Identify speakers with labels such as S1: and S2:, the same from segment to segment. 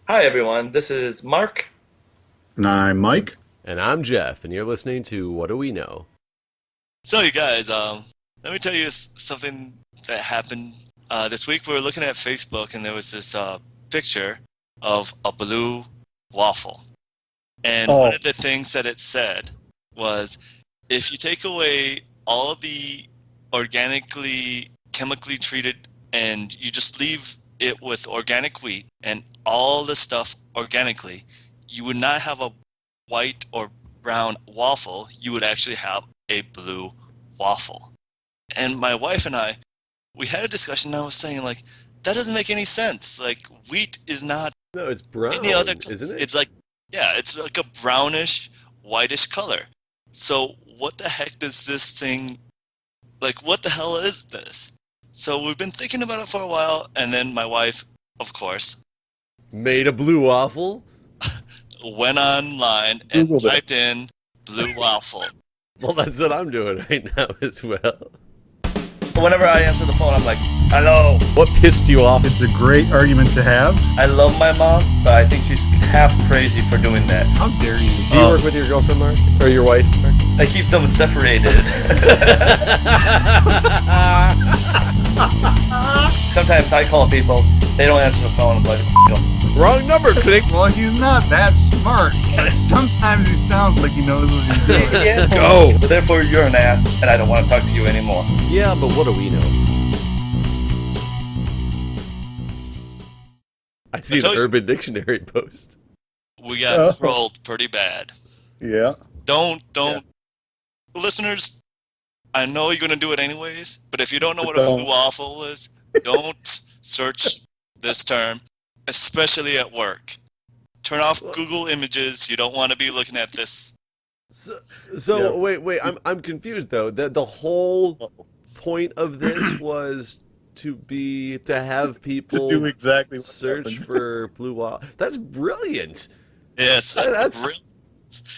S1: Hi, everyone. This is Mark.
S2: And I'm Mike.
S3: And I'm Jeff, and you're listening to What Do We Know?
S4: So, you guys, let me tell you something that happened this week. We were looking at Facebook, and there was this picture of a blue waffle. And one
S2: Oh,
S4: of the things that it said was, if you take away all of the organically, chemically treated, and you just leave it with organic wheat and all the stuff organically, you would not have a white or brown waffle. You would actually have a blue waffle. And my wife and I, we had a discussion, and I was saying, like, that doesn't make any sense. Like, wheat is not
S3: No, it's brown,
S4: any other,
S3: isn't it?
S4: it's like, yeah, it's like a brownish, whitish color. So what the heck does this thing, like, what the hell is this? So we've been thinking about it for a while, and then my wife, of course,
S3: Made a blue waffle?
S4: went online and
S2: Googled it.
S4: typed in blue waffle.
S3: Well, that's what I'm doing right now as well.
S1: Whenever I answer the phone, I'm like, hello.
S3: What pissed you off?
S2: it's a great argument to have.
S1: I love my mom, but I think she's half crazy for doing that.
S2: How dare you?
S3: Do you work with your girlfriend, Mark? Or your wife, Mark?
S1: I keep them separated. Sometimes I call people, they don't answer the phone. I'm like,
S3: Wrong number, click.
S2: Well, he's not that smart. But sometimes he sounds like he knows what he's doing.
S1: yeah.
S3: Go.
S1: So therefore, you're an ass, and I don't want to talk to you anymore.
S3: Yeah, but what do we know? I see an
S4: told you.
S3: Urban Dictionary post.
S4: We got
S2: Oh.
S4: trolled pretty bad.
S2: Yeah.
S4: Don't, listeners, I know you're going to do it anyways, but if you don't know what a
S2: Don't.
S4: blue waffle is, don't search this term, especially at work. Turn off Google Images. You don't want to be looking at this.
S3: So
S2: Yeah.
S3: wait, I'm confused though. The whole point of this was to have
S2: To
S3: people
S2: do exactly what
S3: search
S2: happened.
S3: for blue waffle. That's brilliant.
S4: Yes,
S3: That's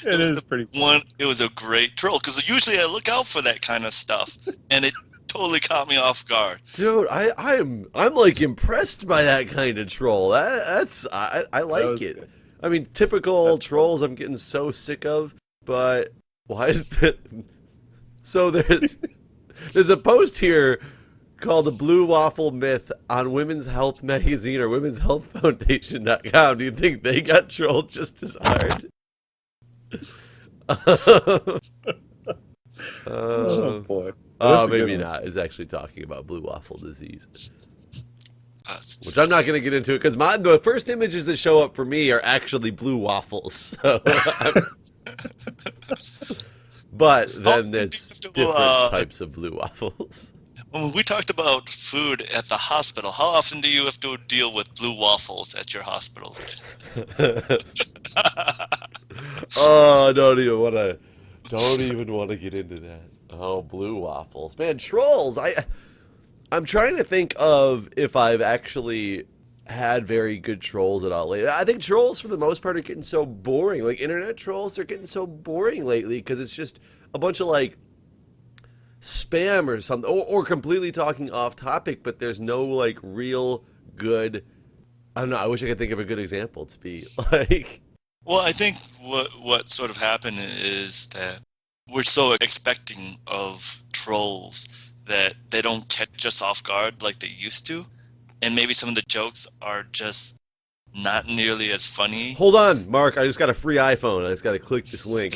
S2: It is pretty
S4: one. It was a great troll because usually I look out for that kind of stuff, and it totally caught me off guard.
S3: dude. I'm like impressed by that kind of troll. I like
S2: was
S3: it.
S2: good.
S3: I mean, typical trolls. I'm getting so sick of. But why is it? So there's a post here called "The Blue Waffle Myth" on Women's Health Magazine or Women's Health Foundation.com. Do you think they got trolled just as hard?
S2: Oh boy.
S3: Oh,
S2: That's a good
S3: maybe
S2: one.
S3: not. It's actually talking about blue waffle disease,
S4: Uh,
S3: which I'm not going to get into because the first images that show up for me are actually blue waffles. So, but then
S4: Also,
S3: it's
S4: do you have to,
S3: different types of blue waffles.
S4: when we talked about food at the hospital, how often do you have to deal with blue waffles at your hospital?
S3: Oh, don't even want to get into that. Oh, blue waffles, man, trolls. I'm trying to think of if I've actually had very good trolls at all lately. I think trolls for the most part are getting so boring. Like internet trolls are getting so boring lately because it's just a bunch of like spam or something, or completely talking off topic, but there's no like real good. I don't know. I wish I could think of a good example to be like.
S4: Well, I think what sort of happened is that we're so expecting of trolls that they don't catch us off guard like they used to, and maybe some of the jokes are just not nearly as funny.
S3: Hold on, Mark. I just got a free iPhone. I just got to click this link.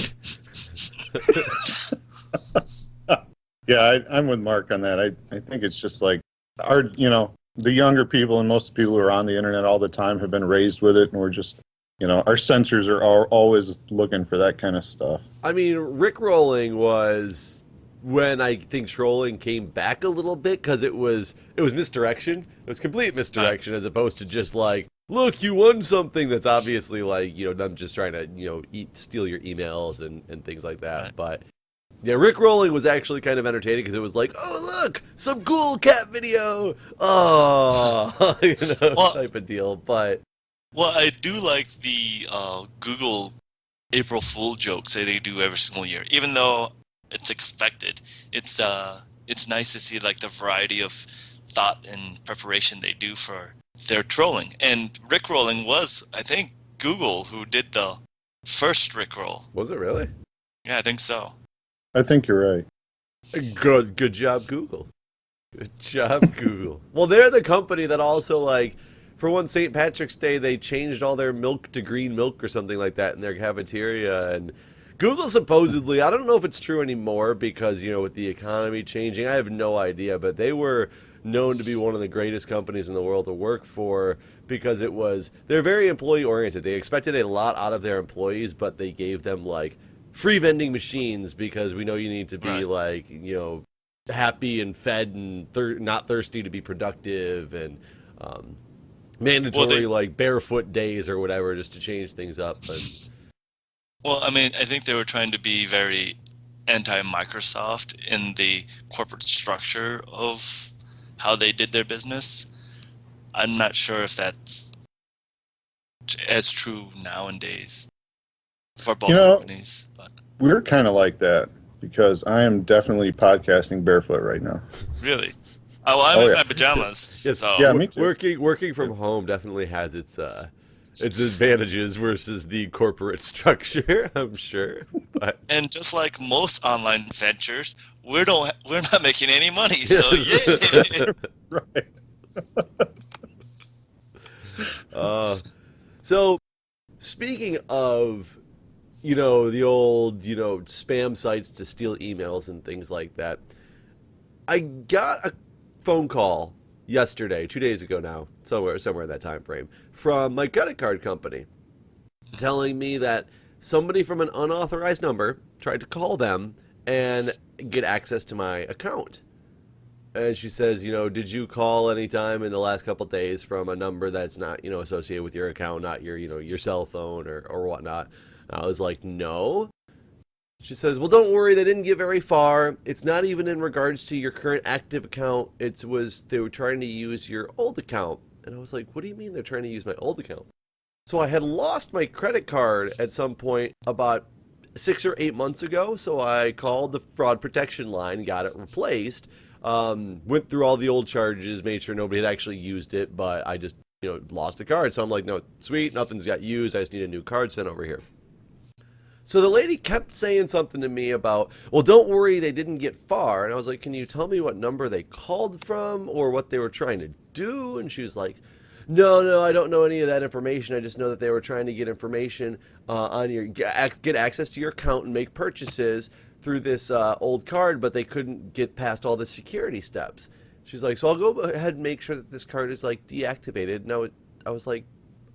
S2: Yeah, I'm with Mark on that. I think it's just like the younger people and most people who are on the internet all the time have been raised with it, and we're just, our sensors are always looking for that kind of stuff.
S3: I mean, Rickrolling was when I think trolling came back a little bit because it was misdirection. It was complete misdirection as opposed to just like, look, you won something that's obviously like, them just trying to, steal your emails and things like that.
S4: Right.
S3: But yeah, Rickrolling was actually kind of entertaining because it was like, oh, look, some cool cat video. Oh,
S4: Well,
S3: type of deal. But
S4: well, I do like the Google April Fool jokes that they do every single year, even though it's expected. It's nice to see like the variety of thought and preparation they do for they're trolling. And Rickrolling was, I think, Google who did the first Rickroll.
S3: Was it really?
S4: Yeah, I think so.
S2: I think you're right.
S3: Good job, Google. Good job, Google. Well, they're the company that also, like, for one St. Patrick's Day, they changed all their milk to green milk or something like that in their cafeteria. And Google supposedly, I don't know if it's true anymore because, with the economy changing, I have no idea, but they were known to be one of the greatest companies in the world to work for because they're very employee oriented. They expected a lot out of their employees, but they gave them, like, free vending machines because we know you need to be, like, happy and fed and not thirsty to be productive, and mandatory like barefoot days or whatever just to change things up.
S4: Well, I mean, I think they were trying to be very anti-Microsoft in the corporate structure of how they did their business. I'm not sure if that's as true nowadays for both companies. But
S2: we're kind of like that because I am definitely podcasting barefoot right now.
S4: Really? Oh, I'm in my pajamas.
S3: Yes.
S4: So.
S2: Yeah, me too.
S3: Working from home definitely has its advantages versus the corporate structure, I'm sure. But
S4: and just like most online ventures, we're not making any money. So
S2: Right.
S3: So speaking of the old spam sites to steal emails and things like that, I got a phone call yesterday, 2 days ago now, somewhere in that time frame, from my credit card company telling me that somebody from an unauthorized number tried to call them and get access to my account. And she says, did you call any time in the last couple of days from a number that's not, associated with your account, not your, your cell phone or whatnot? I was like, no. She says, well, don't worry, they didn't get very far. It's not even in regards to your current active account. They were trying to use your old account. And I was like, what do you mean they're trying to use my old account? So I had lost my credit card at some point about 6 or 8 months ago. So I called the fraud protection line, got it replaced, went through all the old charges, made sure nobody had actually used it, but I just, lost the card. So I'm like, no, sweet, nothing's got used. I just need a new card sent over here. So the lady kept saying something to me about, well, don't worry, they didn't get far. And I was like, can you tell me what number they called from or what they were trying to do? And she was like, no, I don't know any of that information. I just know that they were trying to get information on get access to your account and make purchases through this old card, but they couldn't get past all the security steps. She's like, so I'll go ahead and make sure that this card is like deactivated. Now I was like,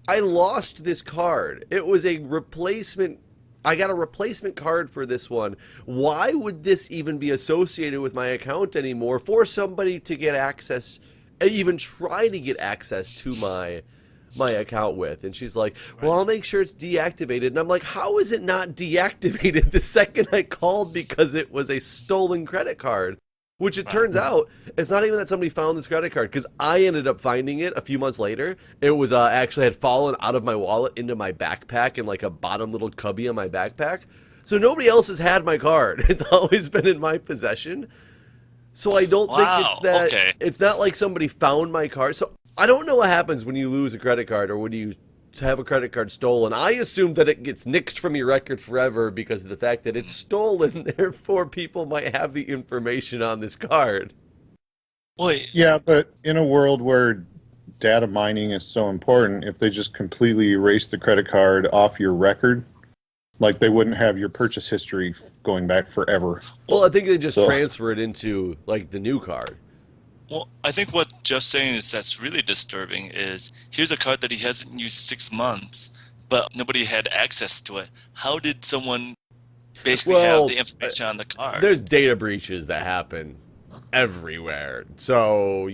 S3: I lost this card. It was a replacement. I got a replacement card for this one. Why would this even be associated with my account anymore for somebody to get access, even try to get access to my account with? And she's like, well, I'll make sure it's deactivated. And I'm like, how is it not deactivated the second I called because it was a stolen credit card? Which it turns out, it's not even that somebody found this credit card, because I ended up finding it a few months later. It was actually had fallen out of my wallet into my backpack in like a bottom little cubby on my backpack. So nobody else has had my card. It's always been in my possession. So I don't think it's that.
S4: Okay.
S3: It's not like somebody found my card. So I don't know what happens when you lose a credit card or when you have a credit card stolen. I assume that it gets nixed from your record forever because of the fact that it's stolen. Therefore, people might have the information on this card.
S4: Wait.
S2: Yeah, but in a world where data mining is so important, if they just completely erase the credit card off your record, like they wouldn't have your purchase history going back forever.
S3: Well, I think they just transfer it into like the new card.
S4: Well, I think what Jeff's saying is that's really disturbing is here's a card that he hasn't used 6 months, but nobody had access to it. How did someone basically have the information on the card?
S3: There's data breaches that happen everywhere. So,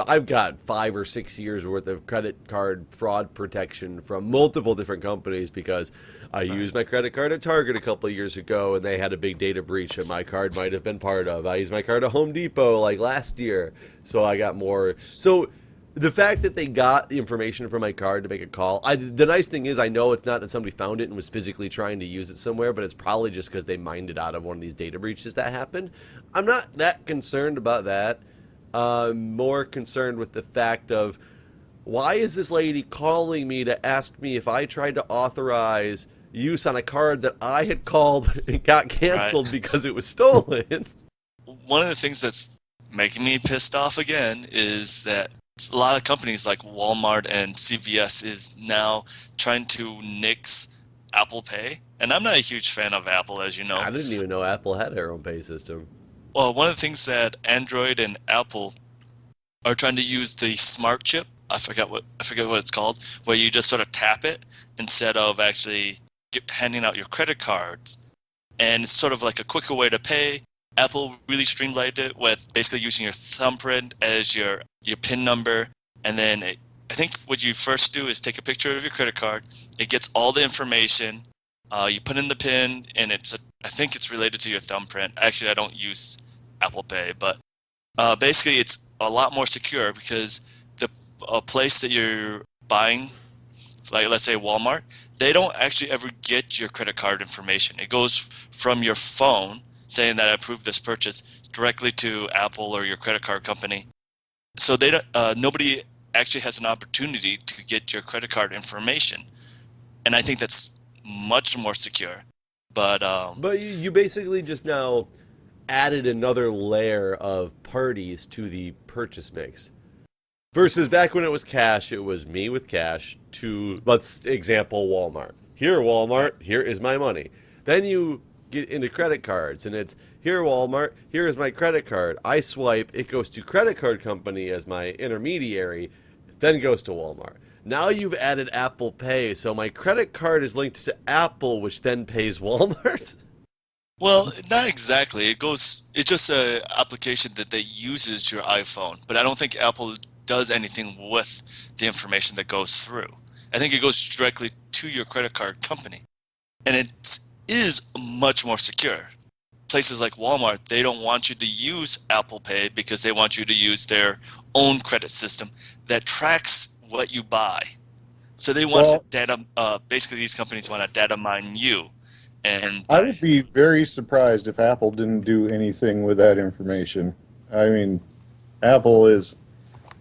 S3: I've got 5 or 6 years worth of credit card fraud protection from multiple different companies because I used my credit card at Target a couple of years ago and they had a big data breach that my card might have been part of. I used my card at Home Depot like last year, so I got more. So the fact that they got the information from my card to make a call, the nice thing is I know it's not that somebody found it and was physically trying to use it somewhere, but it's probably just because they mined it out of one of these data breaches that happened. I'm not that concerned about that. I'm more concerned with the fact of Why is this lady calling me to ask me if I tried to authorize use on a card that I had called and got canceled because it was stolen?
S4: One of the things that's making me pissed off again is that a lot of companies like Walmart and CVS is now trying to nix Apple Pay. And I'm not a huge fan of Apple, as you know.
S3: I didn't even know Apple had their own pay system.
S4: Well, one of the things that Android and Apple are trying to use the smart chip. I forget what it's called, where you just sort of tap it instead of actually handing out your credit cards. And it's sort of like a quicker way to pay. Apple really streamlined it with basically using your thumbprint as your PIN number. And then I think what you first do is take a picture of your credit card. It gets all the information. You put in the PIN, and I think it's related to your thumbprint. Actually, I don't use Apple Pay, but basically it's a lot more secure because the place that you're buying, like let's say Walmart, they don't actually ever get your credit card information. It goes from your phone saying that I approved this purchase directly to Apple or your credit card company. So they don't, nobody actually has an opportunity to get your credit card information, and I think that's much more secure. But
S3: you basically just now added another layer of parties to the purchase mix. Versus back when it was cash, it was me with cash to, let's example, Walmart. Here, Walmart, here is my money. Then you get into credit cards, and it's, here, Walmart, here is my credit card. I swipe, it goes to credit card company as my intermediary, then goes to Walmart. Now you've added Apple Pay, so my credit card is linked to Apple, which then pays Walmart?
S4: Well, not exactly. It's just an application that uses your iPhone, but I don't think Apple does anything with the information that goes through. I think it goes directly to your credit card company, and it is much more secure. Places like Walmart, they don't want you to use Apple Pay because they want you to use their own credit system that tracks what you buy. So they want to data. Basically, these companies want to data mine you. And
S2: I would be very surprised if Apple didn't do anything with that information. I mean, Apple is,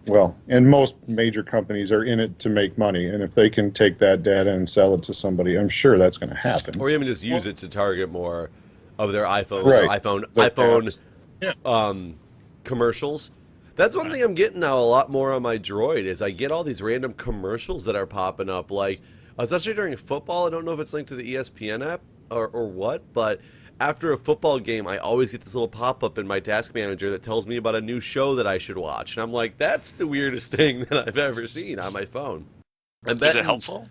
S2: well, and most major companies are in it to make money, and if they can take that data and sell it to somebody, I'm sure that's going to happen.
S3: Or even just use it to target more of their iPhones
S2: Right.
S3: or
S2: Their
S3: iPhone
S2: apps.
S3: commercials. That's one thing I'm getting now a lot more on my Droid is I get all these random commercials that are popping up, like especially during football. I don't know if it's linked to the ESPN app or what, but after a football game, I always get this little pop-up in my task manager that tells me about a new show that I should watch. And I'm like, that's the weirdest thing that I've ever seen on my phone.
S4: Is it helpful?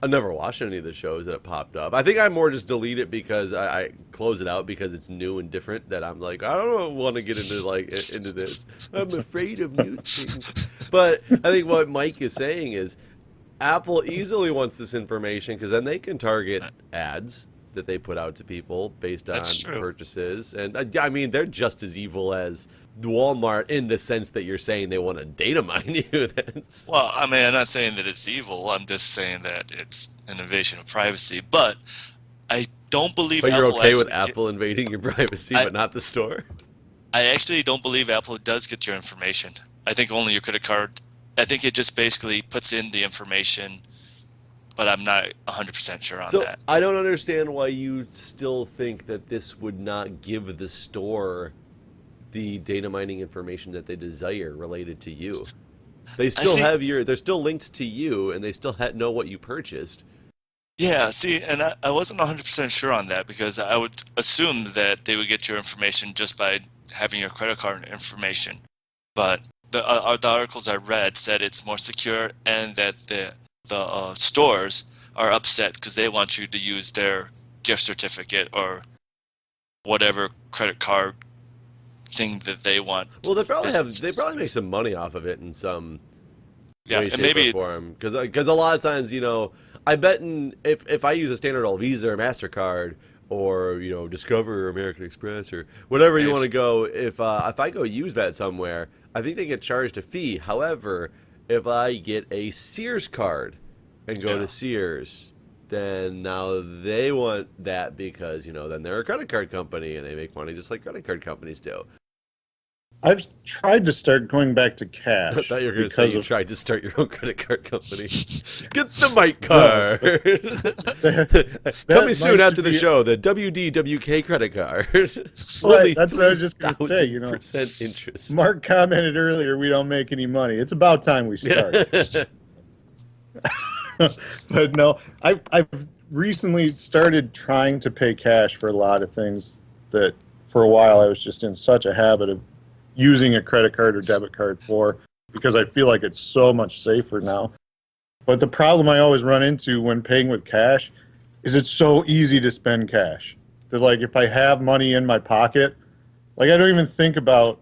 S3: I've never watched any of the shows that popped up. I think I more just delete it because I close it out because it's new and different. That I'm like, I don't want to get into this. I'm afraid of new things. But I think what Mike is saying is Apple easily wants this information because then they can target ads that they put out to people based on purchases. And I mean, they're just as evil as Walmart in the sense that you're saying they want to data mine you.
S4: Well, I mean, I'm not saying that it's evil. I'm just saying that it's an invasion of privacy. But I don't believe
S3: But you're
S4: Apple
S3: okay with Apple invading your privacy, but not the store?
S4: I actually don't believe Apple does get your information. I think only your credit card. I think it just basically puts in the information, but I'm not 100% sure on that.
S3: I don't understand why you still think that this would not give the store the data mining information that they desire related to you. They still they're still linked to you, and they still know what you purchased.
S4: Yeah, see, and I wasn't 100% sure on that because I would assume that they would get your information just by having your credit card information. But the articles I read said it's more secure and that the stores are upset because they want you to use their gift certificate or whatever credit card thing that they want.
S3: Well, they probably make some money off of it in some way, shape,
S4: maybe
S3: or form. Because a lot of times, I bet if I use a standard old Visa or MasterCard or Discover or American Express or whatever you want to go, if I go use that somewhere, I think they get charged a fee. However, if I get a Sears card and go to Sears, then now they want that because then they're a credit card company and they make money just like credit card companies do.
S2: I've tried to start going back to cash.
S3: I thought you were going to say
S2: because
S3: you
S2: of-
S3: tried to start your own credit card company. Get the mic card. Coming soon after the show, the WDWK credit card.
S2: Right, that's what I was just going to say. You know,
S3: percent interest.
S2: Mark commented earlier, we don't make any money. It's about time we start. But no, I've recently started trying to pay cash for a lot of things that for a while I was just in such a habit of using a credit card or debit card for, because I feel like it's so much safer now. But the problem I always run into when paying with cash is it's so easy to spend cash. That like if I have money in my pocket, like I don't even think about,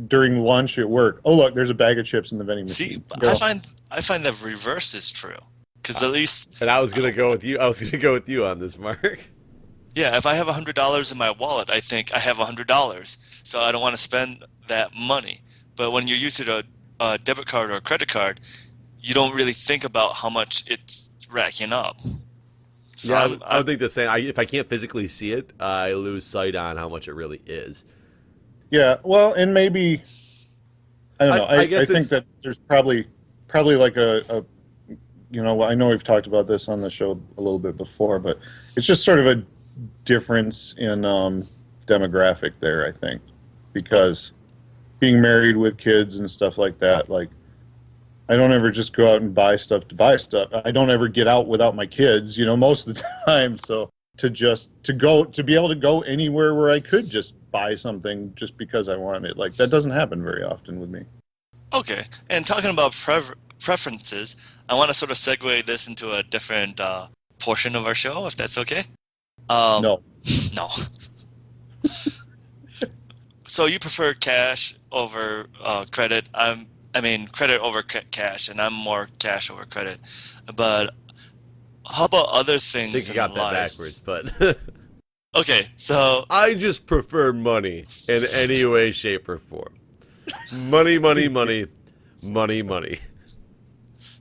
S2: during lunch at work, oh look, there's a bag of chips in the vending machine.
S4: See, I find the reverse is true. Because at least...
S3: And I was going to go with you. I was going to go with you on this, Mark.
S4: Yeah, if I have $100 in my wallet, I think I have $100, so I don't want to spend that money. But when you're using a debit card or a credit card, you don't really think about how much it's racking up. So
S3: Yeah, I would think the same. If I can't physically see it, I lose sight on how much it really is.
S2: Yeah, well, and maybe I don't know. I
S3: guess
S2: think that there's probably like a I know we've talked about this on the show a little bit before, but it's just sort of a difference in demographic there, I think, because being married with kids and stuff like that, like I don't ever just go out and buy stuff to buy stuff. I don't ever get out without my kids, most of the time. So to be able to go anywhere where I could just buy something just because I wanted it, like that doesn't happen very often with me.
S4: Okay, and talking about preferences, I want to sort of segue this into a different portion of our show, if that's okay.
S2: No.
S4: No. So you prefer cash over credit. Credit over cash, and I'm more cash over credit. But how about other things?
S3: I think you got
S4: in
S3: that
S4: life?
S3: backwards, but
S4: Okay, so
S3: I just prefer money in any way, shape, or form. Money, money, money, money, money.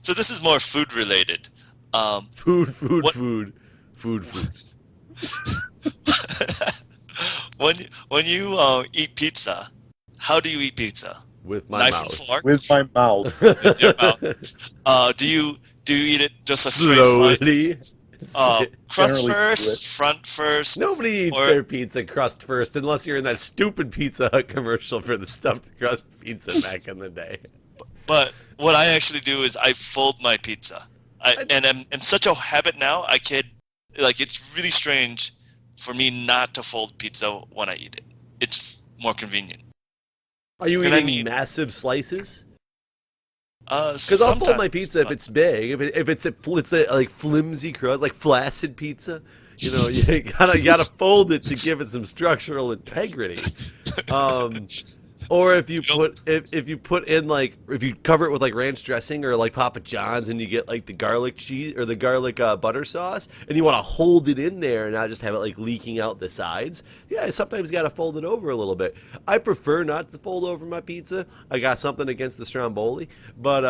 S4: so this is more food related.
S3: Food. Food.
S4: When you eat pizza, how do you eat pizza?
S3: With my
S4: Knife
S3: mouth.
S4: and fork?
S2: With my mouth.
S4: With your mouth. Do you eat it just a straight
S3: Slowly.
S4: slice? Crust
S2: Generally
S4: first, front first.
S3: Nobody eats their pizza crust first unless you're in that stupid Pizza Hut commercial for the stuffed crust pizza back in the day.
S4: But what I actually do is I fold my pizza. And I'm in such a habit now, it's really strange for me not to fold pizza when I eat it. It's more convenient.
S3: Are you
S4: And
S3: eating massive slices?
S4: Because
S3: Because I'll fold my pizza if it's big. If it's a flimsy crust, like flaccid pizza, you gotta fold it to give it some structural integrity. Or if you cover it with like ranch dressing or like Papa John's and you get like the garlic cheese or the garlic butter sauce and you want to hold it in there and not just have it like leaking out the sides. Yeah, sometimes you got to fold it over a little bit. I prefer not to fold over my pizza. I got something against the stromboli, but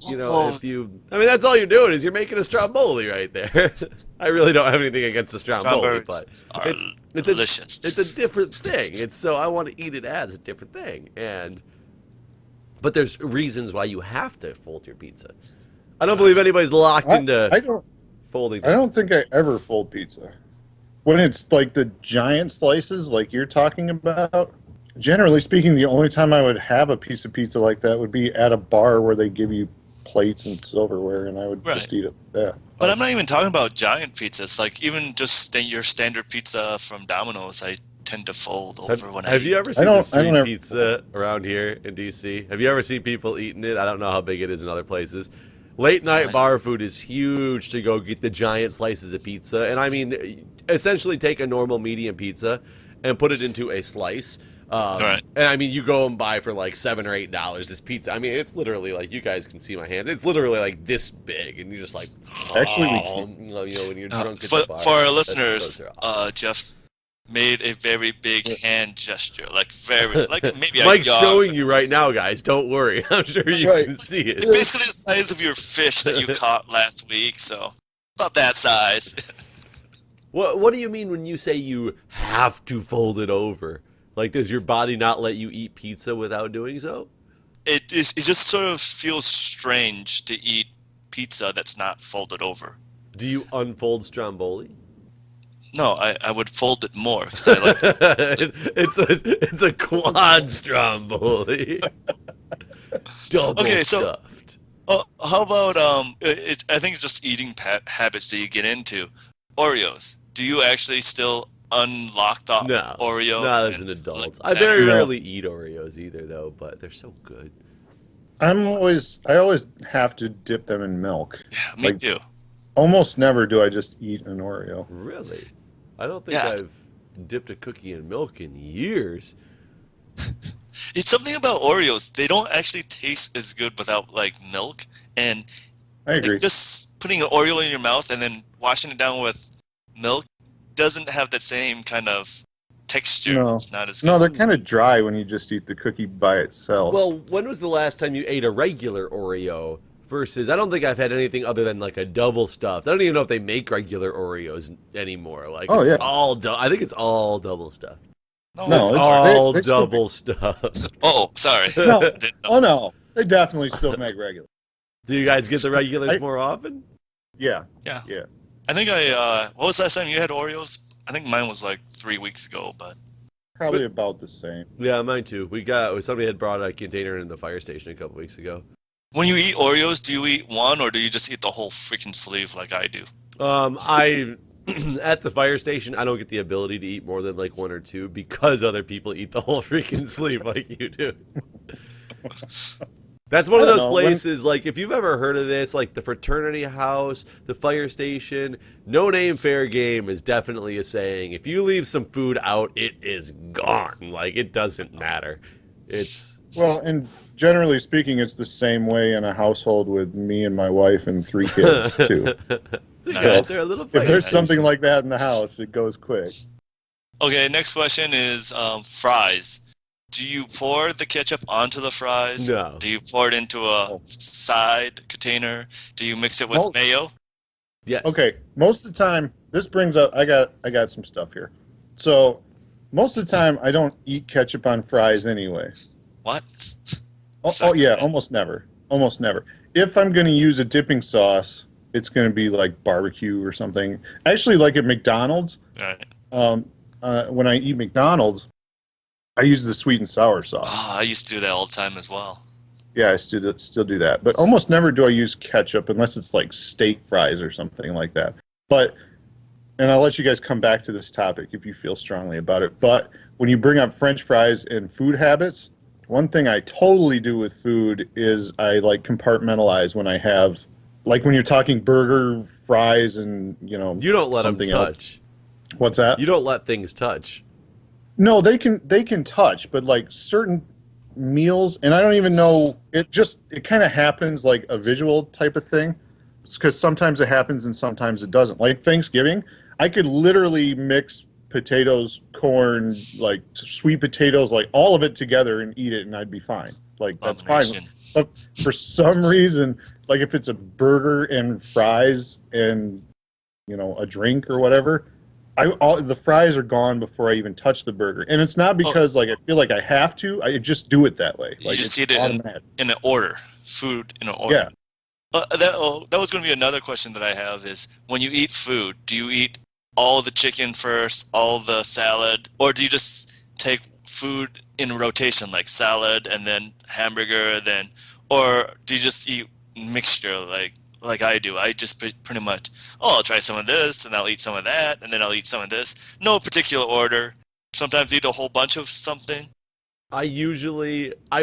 S3: that's all you're doing is you're making a stromboli right there. I really don't have anything against the stromboli, but it's
S4: delicious.
S3: It's a different thing. So I want to eat it as a different thing. But there's reasons why you have to fold your pizza. I don't believe anybody's locked into folding.
S2: I don't think I ever fold pizza. When it's like the giant slices like you're talking about, generally speaking, the only time I would have a piece of pizza like that would be at a bar where they give you plates and silverware, and I would just eat it like that.
S4: But I'm not even talking about giant pizzas. Like even just your standard pizza from Domino's, I tend to fold over when I eat.
S3: Have you ever seen the street pizza around here in DC? Have you ever seen people eating it? I don't know how big it is in other places. Late night bar food is huge to go get the giant slices of pizza. And I mean, essentially take a normal medium pizza and put it into a slice.
S4: Right.
S3: And I mean, you go and buy for like $7 or $8 this pizza. I mean, it's literally like, you guys can see my hand. It's literally like this big, and you're just like,
S2: actually,
S3: when you're drunk at the bar.
S4: For our listeners, Jeff made a very big hand gesture, like maybe
S3: Mike's showing you right now, guys. Don't worry, I'm sure you can see it.
S4: It's basically the size of your fish that you caught last week, so about that size.
S3: What do you mean when you say you have to fold it over? Like, does your body not let you eat pizza without doing so?
S4: It just sort of feels strange to eat pizza that's not folded over.
S3: Do you unfold stromboli?
S4: No, I would fold it more because I like.
S3: it's a quad stromboli. Double
S4: Okay, so
S3: stuffed.
S4: how about I think it's just eating habits that you get into. Oreos. Do you actually still unlock the
S3: No,
S4: Oreo?
S3: not as an adult. I very rarely eat Oreos either, though. But they're so good.
S2: I always have to dip them in milk.
S4: Yeah, me too.
S2: Almost never do I just eat an Oreo.
S3: Really? I don't think I've dipped a cookie in milk in years.
S4: It's something about Oreos. They don't actually taste as good without like milk, and
S2: I agree.
S4: like, just putting an Oreo in your mouth and then washing it down with milk doesn't have that same kind of texture.
S2: No.
S4: It's not as good.
S2: No, they're kind of dry when you just eat the cookie by itself.
S3: Well, when was the last time you ate a regular Oreo? Versus, I don't think I've had anything other than like a double stuffed. I don't even know if they make regular Oreos anymore. Like,
S2: Oh,
S3: it's
S2: yeah.
S3: I think it's all double stuffed.
S4: No,
S2: No,
S3: It's
S2: it's-
S3: all
S2: they still
S3: double stuffed.
S4: Oh, sorry.
S2: No.
S4: I didn't know.
S2: Oh no, they definitely still make regular.
S3: Do you guys get the regulars more often?
S2: Yeah,
S4: Yeah.
S2: yeah.
S4: I think what was the last time you had Oreos? I think mine was like 3 weeks ago, but
S2: Probably about the same.
S3: Yeah, mine too. Somebody had brought a container in the fire station a couple weeks ago.
S4: when you eat Oreos, do you eat one or do you just eat the whole freaking sleeve like I do?
S3: I at the fire station, I don't get the ability to eat more than like one or two because other people eat the whole freaking sleeve like you do. That's one of those places, like, if you've ever heard of this, like the fraternity house, the fire station, no name, fair game is definitely a saying. If you leave some food out, it is gone. Like, it doesn't matter. It's...
S2: Well, and generally speaking, it's the same way in a household with me and my wife and 3 kids, too.
S3: You
S2: So,
S3: guys are a little
S2: if
S3: fire
S2: there's
S3: station.
S2: something like that in the house, it goes quick.
S4: Okay, next question is fries. Do you pour the ketchup onto the fries?
S3: No.
S4: Do you pour it into a side container? Do you mix it with mayo?
S3: Yes.
S2: Okay, most of the time, this brings up, I got some stuff here. So, most of the time, I don't eat ketchup on fries anyway.
S4: What?
S2: Oh yeah, almost never. Almost never. If I'm going to use a dipping sauce, it's going to be like barbecue or something. Actually, like at McDonald's,
S4: Right.
S2: when I eat McDonald's, I use the sweet and sour sauce.
S4: Oh, I used to do that all the time as well.
S2: Yeah, I still do that. But almost never do I use ketchup unless it's like steak fries or something like that. But, and I'll let you guys come back to this topic if you feel strongly about it. But when you bring up French fries and food habits, one thing I totally do with food is I like compartmentalize when I have, like when you're talking burger, fries, and
S3: You don't let them
S2: something
S3: touch.
S2: else. What's that?
S3: You don't let things touch.
S2: No, they can touch, but like certain meals, and I don't even know. It kind of happens like a visual type of thing, because sometimes it happens and sometimes it doesn't. Like Thanksgiving, I could literally mix potatoes, corn, like sweet potatoes, like all of it together and eat it, and I'd be fine. Like that's fine. But for some reason, like if it's a burger and fries and a drink or whatever, the fries are gone before I even touch the burger, and it's not because like I feel like I have to. I just do it that way.
S4: You
S2: Like
S4: just
S2: it's
S4: eat it
S2: automatic.
S4: in an order. Food in an order.
S2: Yeah.
S4: That was going to be another question that I have is when you eat food, do you eat all the chicken first, all the salad, or do you just take food in rotation, like salad and then hamburger, or do you just eat mixture like I do? I just pretty much, I'll try some of this, and I'll eat some of that, and then I'll eat some of this. No particular order. Sometimes eat a whole bunch of something.
S3: I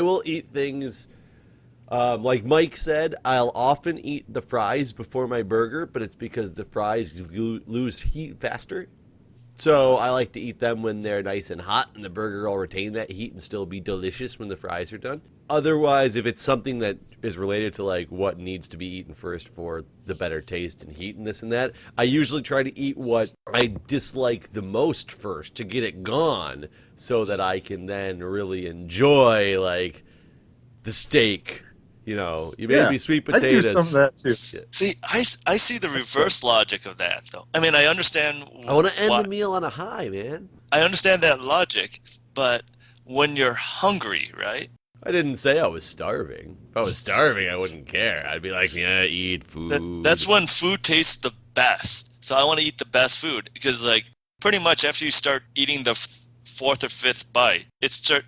S3: will eat things, like Mike said, I'll often eat the fries before my burger, but it's because the fries lose heat faster. So I like to eat them when they're nice and hot, and the burger will retain that heat and still be delicious when the fries are done. Otherwise, if it's something that is related to like what needs to be eaten first for the better taste and heat and this and that, I usually try to eat what I dislike the most first to get it gone so that I can then really enjoy like the steak. You made me sweet potatoes.
S2: I do some of that too.
S4: See, I see the reverse logic of that, though. I mean, I understand.
S3: I want to end the meal on a high, man.
S4: I understand that logic, but when you're hungry, right?
S3: I didn't say I was starving. If I was starving, I wouldn't care. I'd be like, yeah, eat food.
S4: That's when food tastes the best. So I want to eat the best food because, like, pretty much after you start eating the fourth or fifth bite,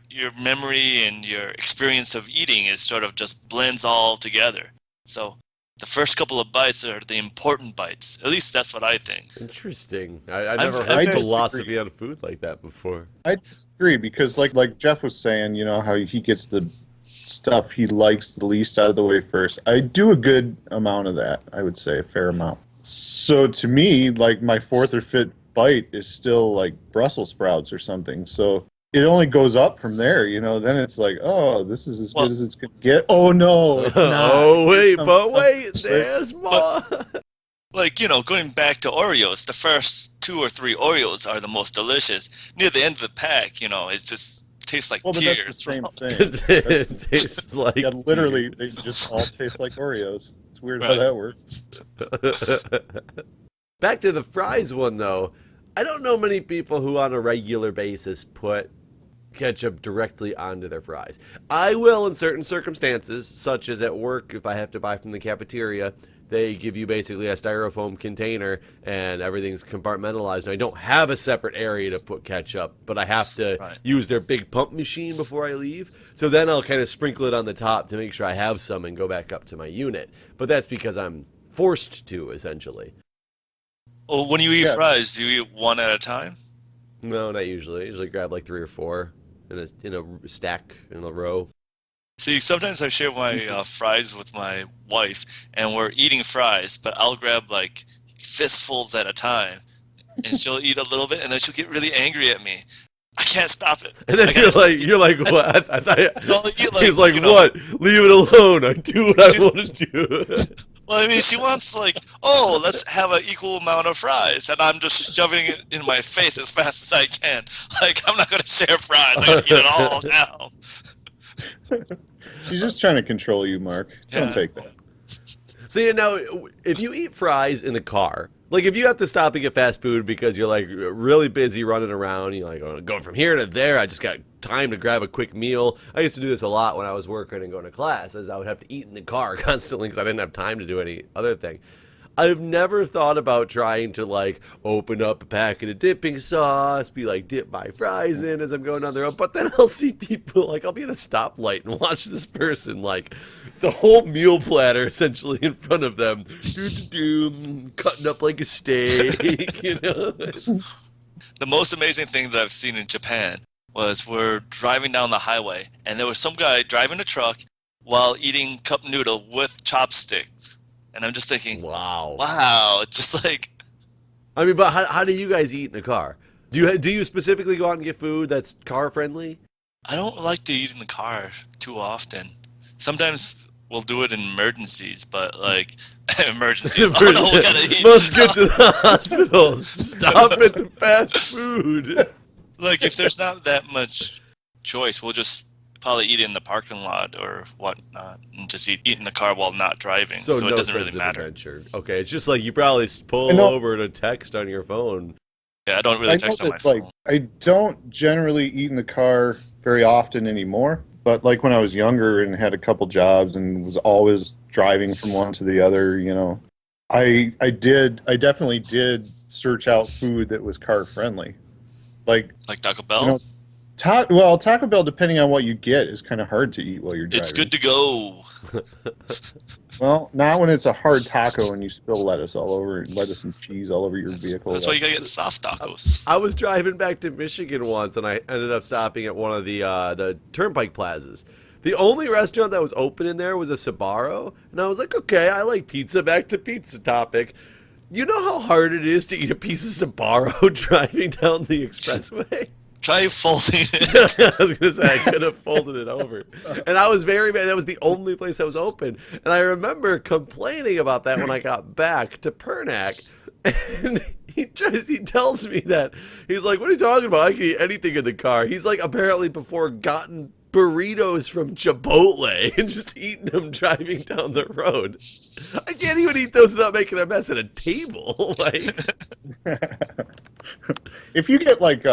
S4: your memory and your experience of eating is sort of just blends all together. So the first couple of bites are the important bites. At least that's what I think.
S3: Interesting. I never heard philosophy on food like that before.
S2: I disagree because, like Jeff was saying, how he gets the stuff he likes the least out of the way first. I do a good amount of that. I would say a fair amount. So to me, like my fourth or fifth bite is still like Brussels sprouts or something. So it only goes up from there, Then it's like, oh, this is as good as it's gonna get. Oh no, it's not.
S3: Oh wait, there's more.
S4: Like, going back to Oreos, the first 2 or 3 Oreos are the most delicious. Near the end of the pack, it just tastes like tears.
S2: That's the same thing.
S3: It tastes like
S2: literally, they just all taste like Oreos. It's weird how that works.
S3: Back to the fries one, though. I don't know many people who on a regular basis put ketchup directly onto their fries. I will in certain circumstances, such as at work if I have to buy from the cafeteria. They give you basically a styrofoam container and everything's compartmentalized. And I don't have a separate area to put ketchup, but I have to use their big pump machine before I leave. So then I'll kind of sprinkle it on the top to make sure I have some and go back up to my unit. But that's because I'm forced to, essentially.
S4: Well, when you eat fries, do you eat one at a time?
S3: No, not usually. I usually grab like 3 or 4 in a stack, in a row.
S4: See, sometimes I share my fries with my wife, and we're eating fries, but I'll grab like fistfuls at a time, and she'll eat a little bit, and then she'll get really angry at me. I can't stop it.
S3: And then you're like, what? I thought he's like, what? Leave it alone. I do what I want to do.
S4: Well, I mean, she wants like, oh, let's have an equal amount of fries, and I'm just shoving it in my face as fast as I can. Like, I'm not going to share fries. I'm going to eat it all now.
S2: She's just trying to control you, Mark. Don't take that.
S3: So, if you eat fries in the car, like if you have to stop and get fast food because you're like really busy running around, you're like going from here to there, I just got time to grab a quick meal. I used to do this a lot when I was working and going to class, as I would have to eat in the car constantly because I didn't have time to do any other thing. I've never thought about trying to like open up a packet of dipping sauce, be like dip my fries in as I'm going down the road. But then I'll see people like I'll be at a stoplight and watch this person like the whole meal platter essentially in front of them, cutting up like a steak.
S4: The most amazing thing that I've seen in Japan was we're driving down the highway and there was some guy driving a truck while eating cup noodle with chopsticks. And I'm just thinking, wow, just like.
S3: I mean, but how do you guys eat in a car? Do you specifically go out and get food that's car friendly?
S4: I don't like to eat in the car too often. Sometimes we'll do it in emergencies, but like emergencies. Oh no, we gotta eat.
S3: Must get to the hospital. Stop at the fast food.
S4: Like if there's not that much choice, we'll just probably eat in the parking lot or whatnot, and just eat in the car while not driving. So it doesn't really matter.
S3: Adventure. Okay, it's just like you probably pull over to text on your phone.
S4: Yeah, I don't really text on my phone.
S2: Like, I don't generally eat in the car very often anymore. But like when I was younger and had a couple jobs and was always driving from one to the other, I definitely did search out food that was car friendly, like
S4: Taco Bell.
S2: Taco Bell, depending on what you get, is kind of hard to eat while you're driving.
S4: It's good to go.
S2: Well, not when it's a hard taco and you spill lettuce and cheese all over your vehicle.
S4: That's why you gotta get soft tacos.
S3: I was driving back to Michigan once, and I ended up stopping at one of the turnpike plazas. The only restaurant that was open in there was a Sbarro, and I was like, okay, I like pizza. Back to pizza topic. You know how hard it is to eat a piece of Sbarro driving down the expressway?
S4: Try folding it.
S3: I was going to say, I could have folded it over. And I was very bad. That was the only place that was open. And I remember complaining about that when I got back to Pernack. And he tells me that. He's like, what are you talking about? I can eat anything in the car. He's like, apparently before gotten burritos from Chipotle and just eating them driving down the road. I can't even eat those without making a mess at a table. Like,
S2: if you get like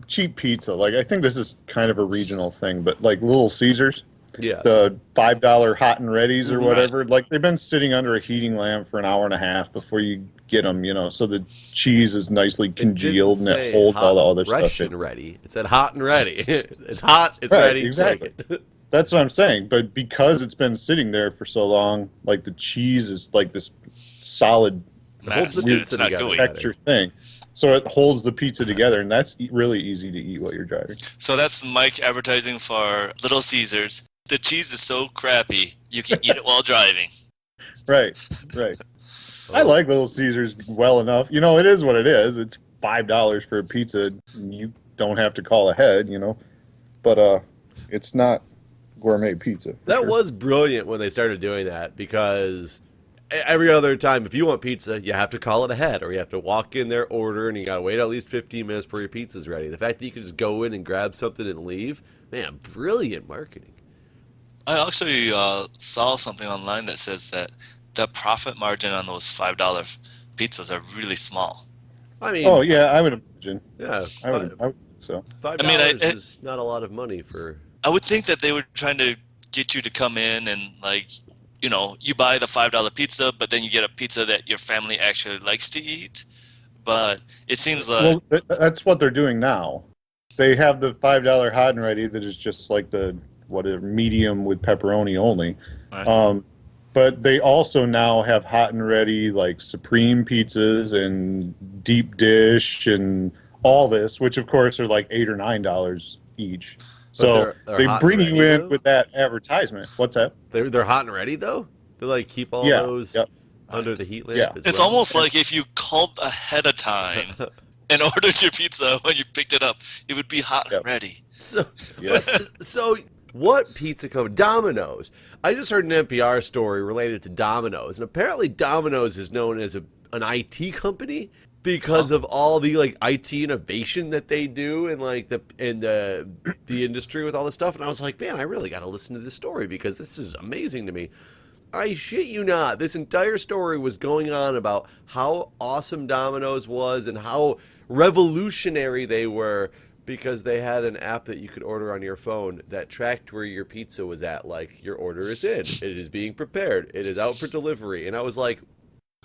S2: cheap pizza. Like, I think this is kind of a regional thing, but like Little Caesars,
S3: Yeah.
S2: the $5 hot and readies or
S3: Right.
S2: whatever, like they've been sitting under a heating lamp for an hour and a half before you get them, so the cheese is nicely congealed and it holds all the other
S3: fresh
S2: stuff.
S3: and ready. It said hot and ready. It's hot. It's
S2: Right,
S3: ready.
S2: exactly.
S3: Take it.
S2: That's what I'm saying. But because it's been sitting there for so long, like the cheese is like this solid
S4: Mass,
S3: weird
S4: it's not
S3: together.
S4: gooey.
S2: texture thing. So it holds the pizza together, and that's really easy to eat while you're driving.
S4: So that's Mike advertising for Little Caesars. The cheese is so crappy, you can eat it while driving.
S2: Right. I like Little Caesars well enough. It is what it is. It's $5 for a pizza. And you don't have to call ahead, But it's not gourmet pizza.
S3: That was brilliant when they started doing that, because every other time, if you want pizza, you have to call it ahead, or you have to walk in there, order, and you got to wait at least 15 minutes before your pizza's ready. The fact that you can just go in and grab something and leave, man, brilliant marketing.
S4: I actually saw something online that says that the profit margin on those $5 pizzas are really small.
S3: I mean,
S2: Oh, yeah, I would imagine.
S3: yeah,
S2: I would think so.
S3: $5
S4: I mean,
S3: is not a lot of money for.
S4: I would think that they were trying to get you to come in and, like, you buy the $5 pizza, but then you get a pizza that your family actually likes to eat. But it seems like...
S2: Well, that's what they're doing now. They have the $5 hot and ready that is just like the medium with pepperoni only.
S4: Right.
S2: But they also now have hot and ready like supreme pizzas and deep dish and all this, which of course are like $8 or $9 each. So
S3: they're
S2: they
S3: hot
S2: bring
S3: and
S2: you
S3: ready,
S2: in
S3: though?
S2: with that advertisement. What's that?
S3: They're hot and ready though. They like keep all
S2: Yeah,
S3: those
S2: yep.
S3: under the heat lamp.
S2: Yeah.
S3: as
S4: It's
S3: well?
S4: almost like if you called ahead of time and ordered your pizza when you picked it up, it would be hot and ready.
S3: So,
S2: Yeah.
S3: so what pizza company? Domino's. I just heard an NPR story related to Domino's, and apparently Domino's is known as an IT company because of all the like IT innovation that they do and like the industry with all this stuff. And I was like, man, I really got to listen to this story because this is amazing to me. I shit you not. This entire story was going on about how awesome Domino's was and how revolutionary they were, because they had an app that you could order on your phone that tracked where your pizza was at. Like, your order is in, it is being prepared, it is out for delivery. And I was like,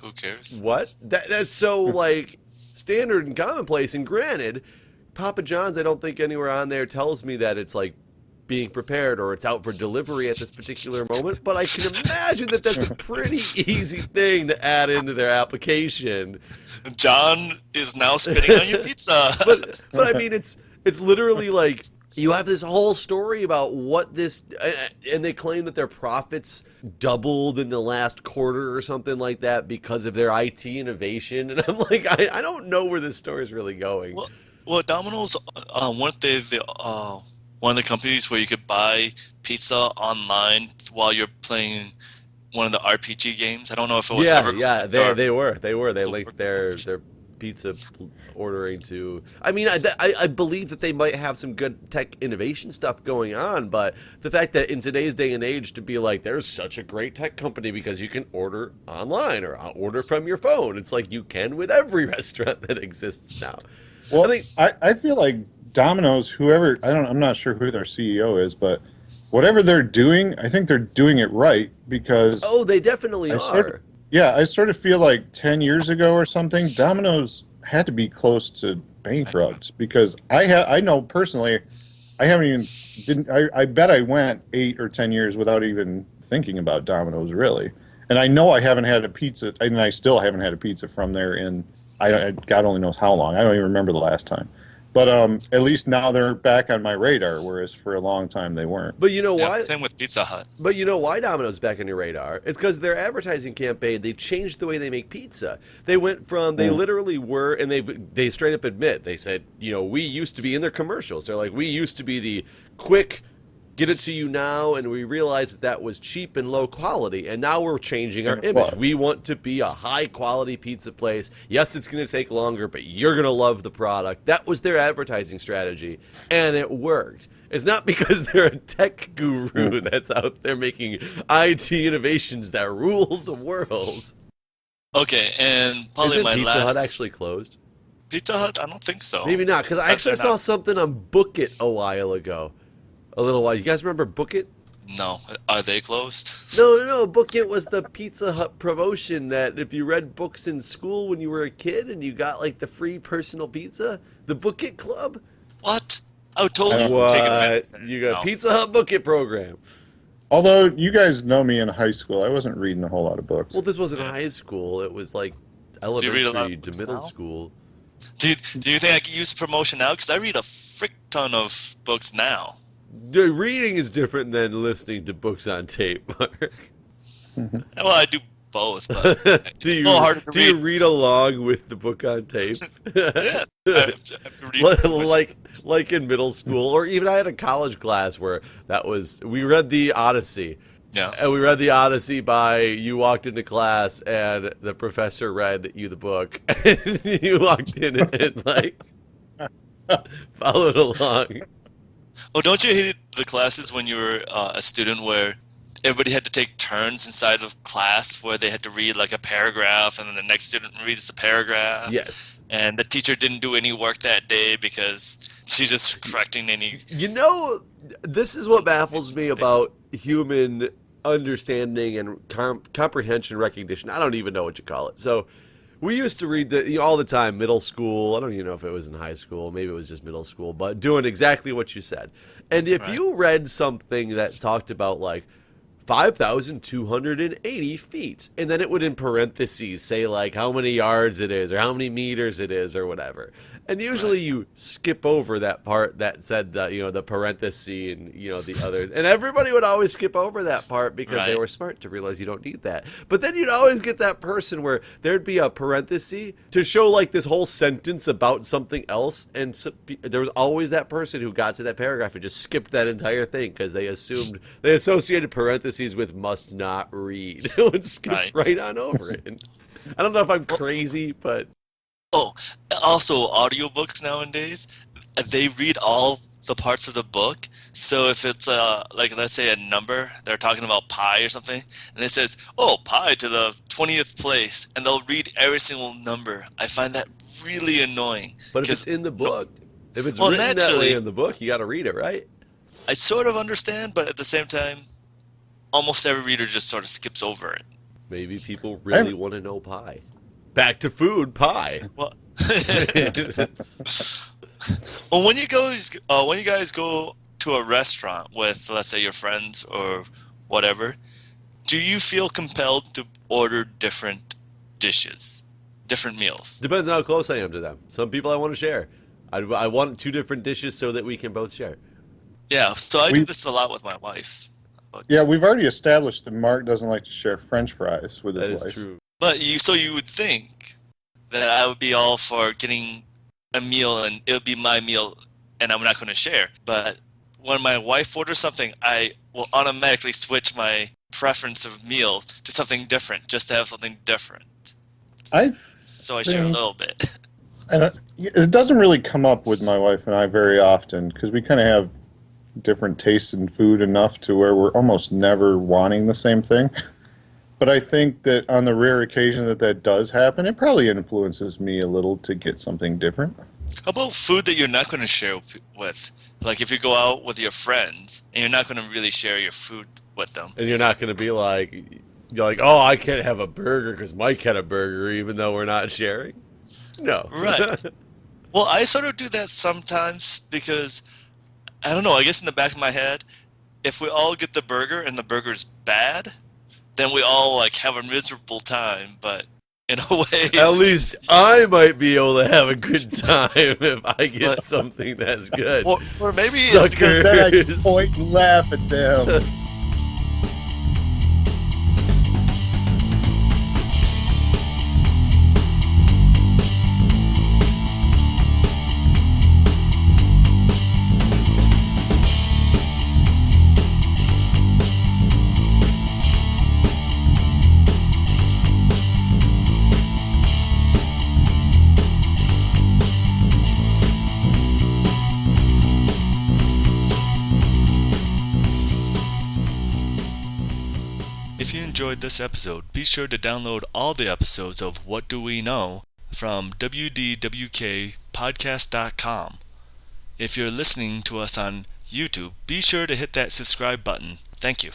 S4: Who cares?
S3: what? That's so like standard and commonplace. And granted, Papa John's, I don't think anywhere on there tells me that it's like being prepared or it's out for delivery at this particular moment, but I can imagine that that's a pretty easy thing to add into their application.
S4: John is now spitting on your pizza.
S3: But I mean, it's literally like you have this whole story about what this, and they claim that their profits doubled in the last quarter or something like that because of their IT innovation. And I'm like, I don't know where this story is really going.
S4: Well, Domino's, weren't they one of the companies where you could buy pizza online while you're playing one of the RPG games? I don't know if it was ever.
S3: They were. They linked their pizza ordering to. I mean, I believe that they might have some good tech innovation stuff going on, but the fact that in today's day and age to be like, there's such a great tech company because you can order online or order from your phone. It's like you can with every restaurant that exists now.
S2: Well, I feel like Domino's, I'm not sure who their CEO is, but whatever they're doing, I think they're doing it right because.
S3: Oh, they definitely are.
S2: I sort of feel like 10 years ago or something, Domino's had to be close to bankrupt because I know personally, I bet I went 8 or 10 years without even thinking about Domino's really. And I know I haven't had a pizza, and I still haven't had a pizza from there in, God only knows how long. I don't even remember the last time. But at least now they're back on my radar, whereas for a long time they weren't.
S3: But you know why?
S4: Same with Pizza Hut.
S3: But you know why Domino's back on your radar? It's because their advertising campaign, they changed the way they make pizza. They went from, they literally were, and they straight up admit, they said, we used to be in their commercials. They're like, we used to be the quick, get it to you now, and we realized that was cheap and low quality, and now we're changing our image. We want to be a high-quality pizza place. Yes, it's going to take longer, but you're going to love the product. That was their advertising strategy, and it worked. It's not because they're a tech guru that's out there making IT innovations that rule the world.
S4: Okay, and probably
S3: Isn't
S4: my
S3: Pizza
S4: last...
S3: Hut actually closed?
S4: Pizza Hut? I don't think so.
S3: Maybe not, because I actually saw something on Book It a while ago. A little while. You guys remember Book It?
S4: No. Are they closed?
S3: No. Book It was the Pizza Hut promotion that if you read books in school when you were a kid and you got like the free personal pizza, the Book It Club.
S4: What? I would totally take advantage of that.
S3: You got
S4: No.
S3: Pizza Hut Book It program.
S2: Although you guys know me in high school, I wasn't reading a whole lot of books.
S3: Well, this wasn't high school. It was like elementary to middle school.
S4: Do you think I could use promotion now? Because I read a frick ton of books now.
S3: The reading is different than listening to books on tape, Mark.
S4: Well, I do both, but it's a little harder to
S3: do
S4: read.
S3: you read along with the book on tape?
S4: Yeah, I have to read
S3: like in middle school, or even I had a college class where we read the Odyssey.
S4: Yeah.
S3: And we read the Odyssey you walked into class and the professor read you the book and you walked in and like followed along.
S4: Oh, don't you hate the classes when you were a student where everybody had to take turns inside of class where they had to read like a paragraph and then the next student reads the paragraph?
S3: Yes.
S4: And the teacher didn't do any work that day because she's just correcting any...
S3: You know, this is what baffles me about human understanding and comprehension recognition. I don't even know what you call it. So we used to read all the time, middle school. I don't even know if it was in high school. Maybe it was just middle school, but doing exactly what you said. And if you read something that talked about like 5,280 feet, and then it would in parentheses say like how many yards it is or how many meters it is or whatever. And usually you skip over that part that said the parenthesis and the other, and everybody would always skip over that part because they were smart to realize you don't need that. But then you'd always get that person where there'd be a parenthesis to show like this whole sentence about something else, and so, there was always that person who got to that paragraph and just skipped that entire thing because they associated parentheses with must not read. It would skip right on over it. And I don't know if I'm crazy, but...
S4: Oh, also audiobooks nowadays, they read all the parts of the book. So if it's like, let's say a number, they're talking about pi or something, and it says, oh, pi to the 20th place, and they'll read every single number. I find that really annoying.
S3: But if it's in the book, if it's written that way in the book, you got to read it, right?
S4: I sort of understand, but at the same time, almost every reader just sort of skips over it.
S3: Maybe people really want to know pi. Back to food, pie.
S4: Well, well, when you guys go to a restaurant with, let's say, your friends or whatever, do you feel compelled to order different dishes, different meals?
S3: Depends on how close I am to them. Some people I want to share. I want 2 different dishes so that we can both share.
S4: Yeah, so I do this a lot with my wife.
S2: Yeah, we've already established that Mark doesn't like to share French fries with his wife.
S3: That is true.
S4: But you would think that I would be all for getting a meal and it would be my meal and I'm not going to share. But when my wife orders something, I will automatically switch my preference of meals to something different, just to have something different. So I share a little bit.
S2: And it doesn't really come up with my wife and I very often because we kind of have different tastes in food enough to where we're almost never wanting the same thing. But I think that on the rare occasion that does happen, it probably influences me a little to get something different.
S4: How about food that you're not going to share with? Like if you go out with your friends and you're not going to really share your food with them.
S3: And you're not going to be like, oh, I can't have a burger because Mike had a burger even though we're not sharing? No.
S4: Right. Well, I sort of do that sometimes because, I don't know, I guess in the back of my head, if we all get the burger and the burger's bad, then we all like have a miserable time, but in a way...
S3: At least I might be able to have a good time if I get something that's good.
S4: Or maybe
S2: Suckers. Then I can point and laugh at them.
S4: If you enjoyed this episode, be sure to download all the episodes of What Do We Know from wdwkpodcast.com. If you're listening to us on YouTube, be sure to hit that subscribe button. Thank you.